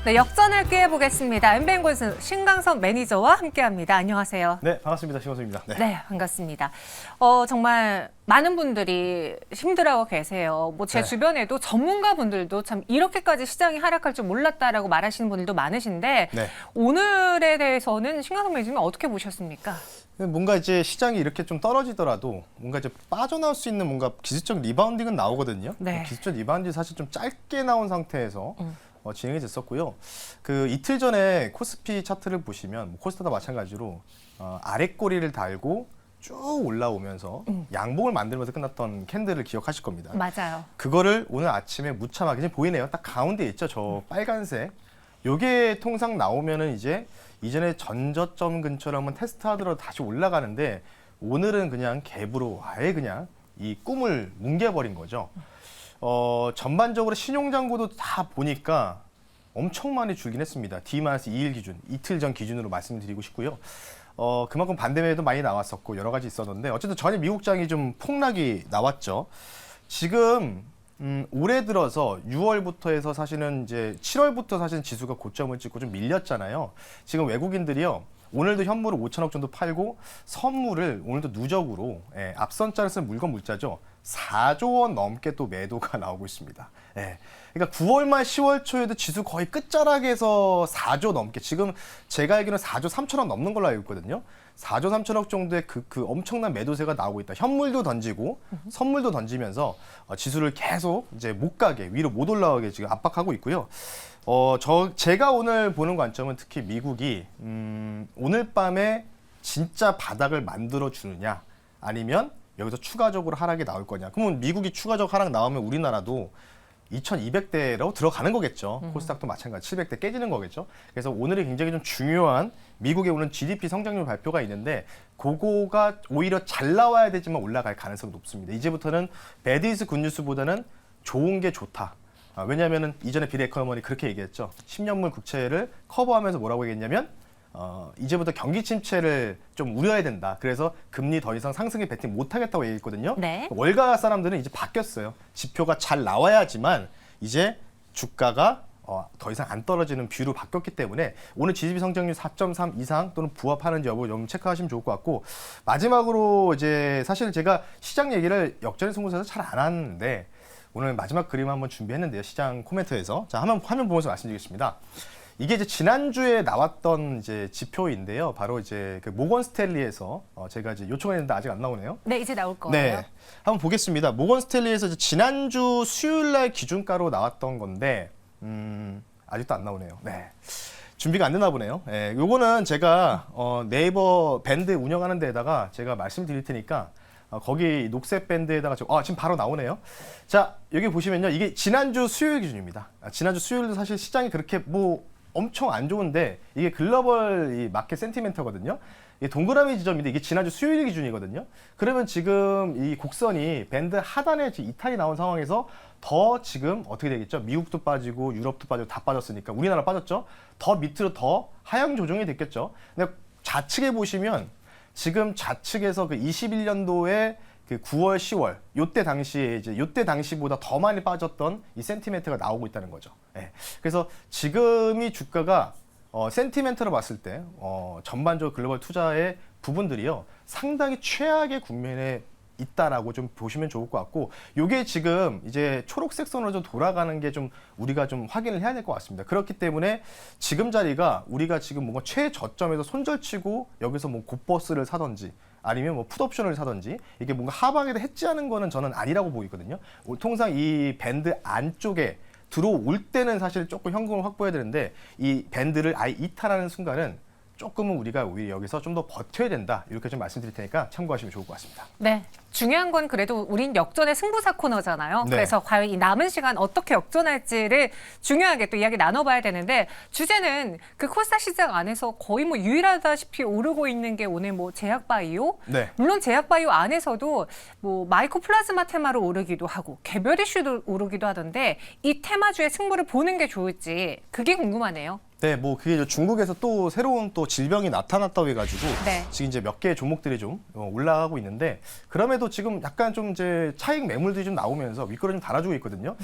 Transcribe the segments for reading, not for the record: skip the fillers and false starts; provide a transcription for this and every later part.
네, 역전을 꾀해보겠습니다. 엠뱅골스 신강선 매니저와 함께합니다. 안녕하세요. 네, 반갑습니다. 신원수입니다. 네, 반갑습니다. 정말 많은 분들이 힘들어하고 계세요. 뭐 제 네. 주변에도 전문가분들도 참 이렇게까지 시장이 하락할 줄 몰랐다라고 말하시는 분들도 많으신데 네. 오늘에 대해서는 신강선 매니저님 어떻게 보셨습니까? 뭔가 이제 시장이 이렇게 좀 떨어지더라도 뭔가 이제 빠져나올 수 있는 뭔가 기술적 리바운딩은 나오거든요. 네. 기술적 리바운딩이 사실 좀 짧게 나온 상태에서 진행이 됐었고요. 그 이틀 전에 코스피 차트를 보시면 뭐 코스닥도 마찬가지로 아래 꼬리를 달고 쭉 올라오면서 양봉을 만들면서 끝났던 캔들을 기억하실 겁니다. 맞아요. 그거를 오늘 아침에 무참하게 지금 보이네요. 딱 가운데 있죠. 저 빨간색. 요게 통상 나오면은 이제 이전에 전저점 근처를 한번 테스트하더라도 다시 올라가는데 오늘은 그냥 갭으로 아예 그냥 이 꿈을 뭉개버린 거죠. 전반적으로 신용잔고도 다 보니까 엄청 많이 줄긴 했습니다. D-2일 기준, 이틀 전 기준으로 말씀드리고 싶고요. 그만큼 반대매도 많이 나왔었고 여러 가지 있었는데 어쨌든 전일 미국장이 좀 폭락이 나왔죠. 지금 올해 들어서 6월부터 해서 사실은 이제 7월부터 사실은 지수가 고점을 찍고 좀 밀렸잖아요. 지금 외국인들이요. 오늘도 현물을 5천억 정도 팔고 선물을 오늘도 누적으로 앞선자를 쓴 물건 물자죠. 4조 원 넘게 또 매도가 나오고 있습니다. 그러니까 9월 말 10월 초에도 지수 거의 끝자락에서 4조 넘게 지금 제가 알기로는 4조 3천억 넘는 걸로 알고 있거든요. 4조 3천억 정도의 그 엄청난 매도세가 나오고 있다. 현물도 던지고 선물도 던지면서 지수를 계속 이제 못 가게 위로 못 올라가게 지금 압박하고 있고요. 제가 오늘 보는 관점은 특히 미국이 오늘 밤에 진짜 바닥을 만들어 주느냐 아니면 여기서 추가적으로 하락이 나올 거냐. 그러면 미국이 추가적 하락 나오면 우리나라도 2200대로 들어가는 거겠죠. 코스닥도 마찬가지 700대 깨지는 거겠죠. 그래서 오늘이 굉장히 좀 중요한 미국의 오늘 GDP 성장률 발표가 있는데 그거가 오히려 잘 나와야 되지만 올라갈 가능성이 높습니다. 이제부터는 배드 이즈 굿 뉴스보다는 좋은 게 좋다. 왜냐하면 이전에 빌 에커머니 그렇게 얘기했죠. 10년물 국채를 커버하면서 뭐라고 얘기했냐면 이제부터 경기 침체를 좀 우려해야 된다. 그래서 금리 더 이상 상승에 베팅 못하겠다고 얘기했거든요. 네. 월가 사람들은 이제 바뀌었어요. 지표가 잘 나와야지만 이제 주가가 더 이상 안 떨어지는 뷰로 바뀌었기 때문에 오늘 GDP 성장률 4.3 이상 또는 부합하는지 여부 좀 체크하시면 좋을 것 같고 마지막으로 이제 사실 제가 시장 얘기를 역전의 승부에서 잘 안 하는데 오늘 마지막 그림 한번 준비했는데요. 시장 코멘트에서 자 한번 화면 보면서 말씀드리겠습니다. 이게 이제 지난주에 나왔던 이제 지표인데요. 바로 이제 그 모건 스탠리에서 제가 이제 요청했는데 아직 안 나오네요. 네, 이제 나올 거예요. 네, 한번 보겠습니다. 모건 스탠리에서 이제 지난주 수요일날 기준가로 나왔던 건데 아직도 안 나오네요. 네, 준비가 안 되나 보네요. 네, 요거는 제가 네이버 밴드 운영하는 데다가 제가 말씀드릴 테니까 거기 녹색 밴드에다가 지금 바로 나오네요. 자, 여기 보시면요. 이게 지난주 수요일 기준입니다. 지난주 수요일도 사실 시장이 그렇게 뭐 엄청 안 좋은데 이게 글로벌 이 마켓 센티멘터거든요. 이게 동그라미 지점인데 이게 지난주 수요일 기준이거든요. 그러면 지금 이 곡선이 밴드 하단에 지금 이탈이 나온 상황에서 더 지금 어떻게 되겠죠? 미국도 빠지고 유럽도 빠지고 다 빠졌으니까 우리나라 빠졌죠? 더 밑으로 더 하향 조정이 됐겠죠. 근데 좌측에 보시면 지금 좌측에서 그 21년도에 그 9월, 10월 요때 당시에 이제 요때 당시보다 더 많이 빠졌던 이 센티멘트가 나오고 있다는 거죠. 그래서 지금이 주가가 센티멘트로 봤을 때 전반적으로 글로벌 투자의 부분들이요 상당히 최악의 국면에 있다라고 좀 보시면 좋을 것 같고 요게 지금 이제 초록색 선으로 좀 돌아가는 게 좀 우리가 좀 확인을 해야 될 것 같습니다. 그렇기 때문에 지금 자리가 우리가 지금 뭔가 최저점에서 손절치고 여기서 뭐 곱버스를 사든지 아니면 뭐 풋옵션을 사든지 이게 뭔가 하방에도 해지하는 거는 저는 아니라고 보이거든요. 통상 이 밴드 안쪽에 들어올 때는 사실 조금 현금을 확보해야 되는데 이 밴드를 아예 이탈하는 순간은 조금은 우리가 오히려 여기서 좀 더 버텨야 된다. 이렇게 좀 말씀드릴 테니까 참고하시면 좋을 것 같습니다. 네. 중요한 건 그래도 우린 역전의 승부사 코너잖아요. 네. 그래서 과연 이 남은 시간 어떻게 역전할지를 중요하게 또 이야기 나눠봐야 되는데 주제는 그 코스닥 시장 안에서 거의 뭐 유일하다시피 오르고 있는 게 오늘 뭐 제약바이오. 네. 물론 제약바이오 안에서도 뭐 마이코플라즈마 테마로 오르기도 하고 개별 이슈도 오르기도 하던데 이 테마주의 승부를 보는 게 좋을지 그게 궁금하네요. 네, 뭐 그게 이제 중국에서 또 새로운 또 질병이 나타났다고 해가지고 네. 지금 이제 몇 개의 종목들이 좀 올라가고 있는데 그럼에도 지금 약간 좀 이제 차익 매물들이 좀 나오면서 윗거를 좀 달아주고 있거든요.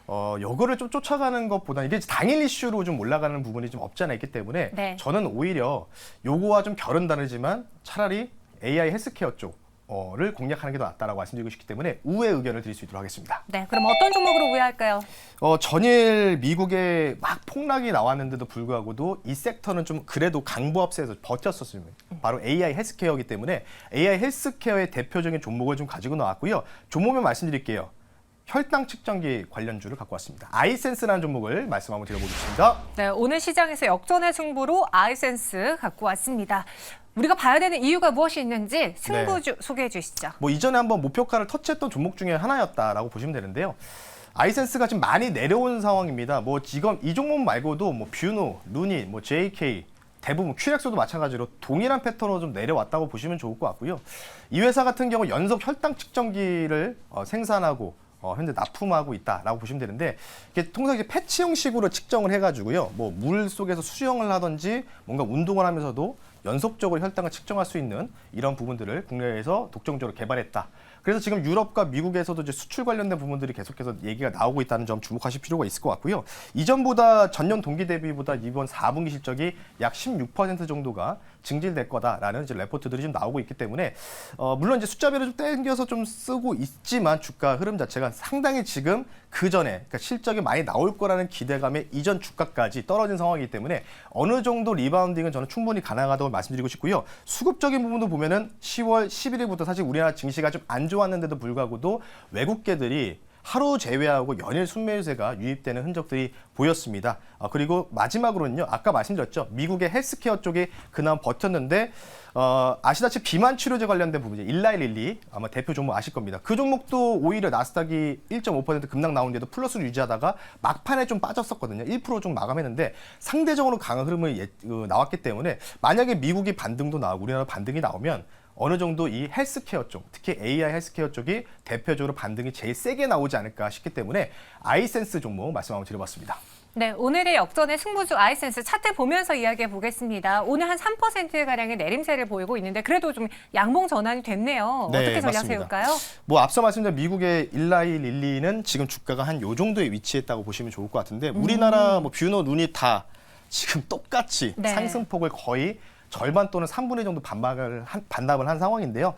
여거를 좀 쫓아가는 것보다 이게 당일 이슈로 좀 올라가는 부분이 좀 없지 않아 있기 때문에 네. 저는 오히려 요거와 좀 결은 다르지만 차라리 AI 헬스케어 쪽을 공략하는 게 더 낫다라고 말씀드리고 싶기 때문에 우회 의견을 드릴 수 있도록 하겠습니다. 네, 그럼 어떤 종목으로 우회할까요? 전일 미국에 막 폭락이 나왔는데도 불구하고도 이 섹터는 좀 그래도 강보합세에서 버텼었습니다. 바로 AI 헬스케어이기 때문에 AI 헬스케어의 대표적인 종목을 좀 가지고 나왔고요. 종목명 말씀드릴게요. 혈당 측정기 관련주를 갖고 왔습니다. 아이센스라는 종목을 말씀 한번 드려보겠습니다. 네, 오늘 시장에서 역전의 승부로 아이센스 갖고 왔습니다. 우리가 봐야 되는 이유가 무엇이 있는지 승부주 소개해 주시죠. 뭐 이전에 한번 목표가를 터치했던 종목 중에 하나였다라고 보시면 되는데요. 아이센스가 지금 많이 내려온 상황입니다. 뭐 지금 이 종목 말고도 뭐 뷰노, 루닛, 뭐 JK 대부분 큐렉스도 마찬가지로 동일한 패턴으로 좀 내려왔다고 보시면 좋을 것 같고요. 이 회사 같은 경우 연속 혈당 측정기를 생산하고 현재 납품하고 있다라고 보시면 되는데 이게 통상 이제 패치 형식으로 측정을 해가지고요. 뭐 물 속에서 수영을 하든지 뭔가 운동을 하면서도 연속적으로 혈당을 측정할 수 있는 이런 부분들을 국내에서 독점적으로 개발했다. 그래서 지금 유럽과 미국에서도 이제 수출 관련된 부분들이 계속해서 얘기가 나오고 있다는 점 주목하실 필요가 있을 것 같고요. 이전보다 전년 동기 대비보다 이번 4분기 실적이 약 16% 정도가 증질될 거다라는 이제 레포트들이 좀 나오고 있기 때문에 물론 이제 숫자별로 좀 땡겨서 좀 쓰고 있지만 주가 흐름 자체가 상당히 지금 그 전에 그러니까 실적이 많이 나올 거라는 기대감에 이전 주가까지 떨어진 상황이기 때문에 어느 정도 리바운딩은 저는 충분히 가능하다고 말씀드리고 싶고요. 수급적인 부분도 보면은 10월 11일부터 사실 우리나라 증시가 좀 안 좋았는데도 불구하고도 외국계들이 하루 제외하고 연일 순매수세가 유입되는 흔적들이 보였습니다. 그리고 마지막으로는요. 아까 말씀드렸죠. 미국의 헬스케어 쪽이 그나마 버텼는데 아시다시피 비만 치료제 관련된 부분이죠. 일라이릴리 아마 대표 종목 아실 겁니다. 그 종목도 오히려 나스닥이 1.5% 급락 나오는데도 플러스를 유지하다가 막판에 좀 빠졌었거든요. 1% 좀 마감했는데 상대적으로 강한 흐름이 나왔기 때문에 만약에 미국이 반등도 나오고 우리나라 반등이 나오면 어느 정도 이 헬스케어 쪽, 특히 AI 헬스케어 쪽이 대표적으로 반등이 제일 세게 나오지 않을까 싶기 때문에 아이센스 종목 말씀 한번 드려봤습니다. 네, 오늘의 역전의 승부주 아이센스 차트 보면서 이야기해 보겠습니다. 오늘 한 3%가량의 내림세를 보이고 있는데 그래도 좀 양봉 전환이 됐네요. 네, 어떻게 전략 맞습니다. 세울까요? 뭐 앞서 말씀드린 미국의 일라이릴리는 지금 주가가 한 요 정도에 위치했다고 보시면 좋을 것 같은데 우리나라 뭐 뷰노, 눈이 다 지금 똑같이 네. 상승폭을 거의 절반 또는 3분의 1 정도 반납을 한 상황인데요.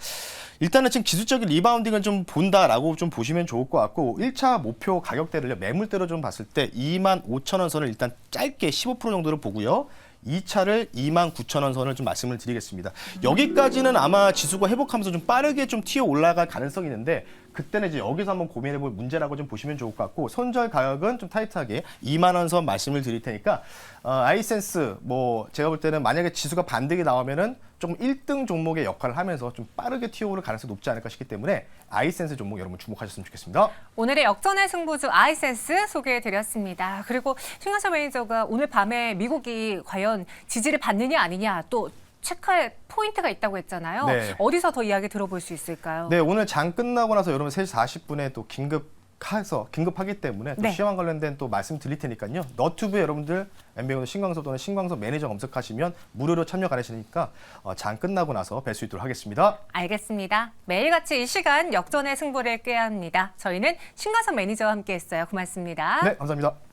일단은 지금 기술적인 리바운딩을 좀 본다라고 좀 보시면 좋을 것 같고 1차 목표 가격대를 매물대로 좀 봤을 때 25,000원 선을 일단 짧게 15% 정도를 보고요. 2차를 29,000원 선을 좀 말씀을 드리겠습니다. 여기까지는 아마 지수가 회복하면서 좀 빠르게 좀 튀어 올라갈 가능성이 있는데 그때는 이제 여기서 한번 고민해볼 문제라고 좀 보시면 좋을 것 같고 손절 가격은 좀 타이트하게 2만 원 선 말씀을 드릴 테니까 아이센스 뭐 제가 볼 때는 만약에 지수가 반등이 나오면은 좀 1등 종목의 역할을 하면서 좀 빠르게 튀어오를 가능성이 높지 않을까 싶기 때문에 아이센스 종목 여러분 주목하셨으면 좋겠습니다. 오늘의 역전의 승부주 아이센스 소개해드렸습니다. 그리고 신광섭 매니저가 오늘 밤에 미국이 과연 지지를 받느냐 아니냐 또 체크할 포인트가 있다고 했잖아요. 네. 어디서 더 이야기 들어볼 수 있을까요? 네, 오늘 장 끝나고 나서 여러분 3시 40분에 또 긴급하기 때문에 또 네. 시황 관련된 또 말씀 드릴 테니까요. 너튜브에 여러분들 MBN 신광섭 또는 신광섭 매니저 검색하시면 무료로 참여 가능하시니까 장 끝나고 나서 뵐 수 있도록 하겠습니다. 알겠습니다. 매일같이 이 시간 역전의 승부를 꾀야 합니다. 저희는 신광섭 매니저와 함께했어요. 고맙습니다. 네, 감사합니다.